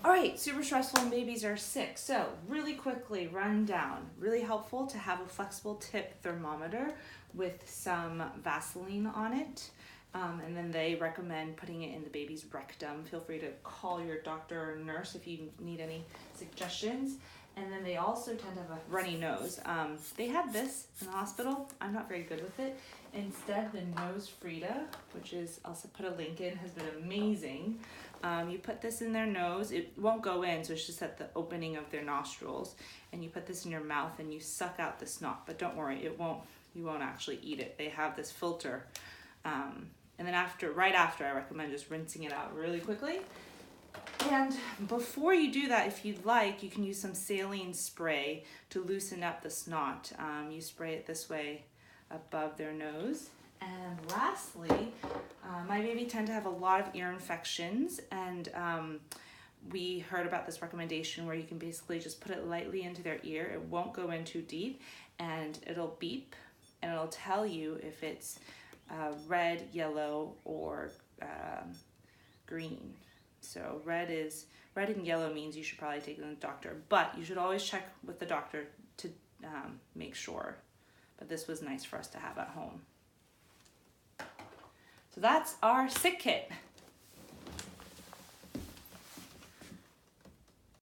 All right, super stressful when babies are sick. So really quickly, run down. Really helpful to have a flexible tip thermometer with some Vaseline on it. And then they recommend putting it in the baby's rectum. Feel free to call your doctor or nurse if you need any suggestions. And then they also tend to have a runny nose. They had this in the hospital. I'm not very good with it. Instead, the Nose Frida, which is, I'll put a link in, has been amazing. You put this in their nose. It won't go in, so it's just at the opening of their nostrils. And you put this in your mouth and you suck out the snot. But don't worry, you won't actually eat it. They have this filter. And then right after, I recommend just rinsing it out really quickly. And before you do that, if you'd like, you can use some saline spray to loosen up the snot. You spray it this way above their nose. And lastly, my baby tend to have a lot of ear infections, and we heard about this recommendation where you can basically just put it lightly into their ear. It won't go in too deep, and it'll beep, and it'll tell you if it's red, yellow, or green. So red and yellow means you should probably take it to the doctor, but you should always check with the doctor to make sure. But this was nice for us to have at home. So that's our sick kit.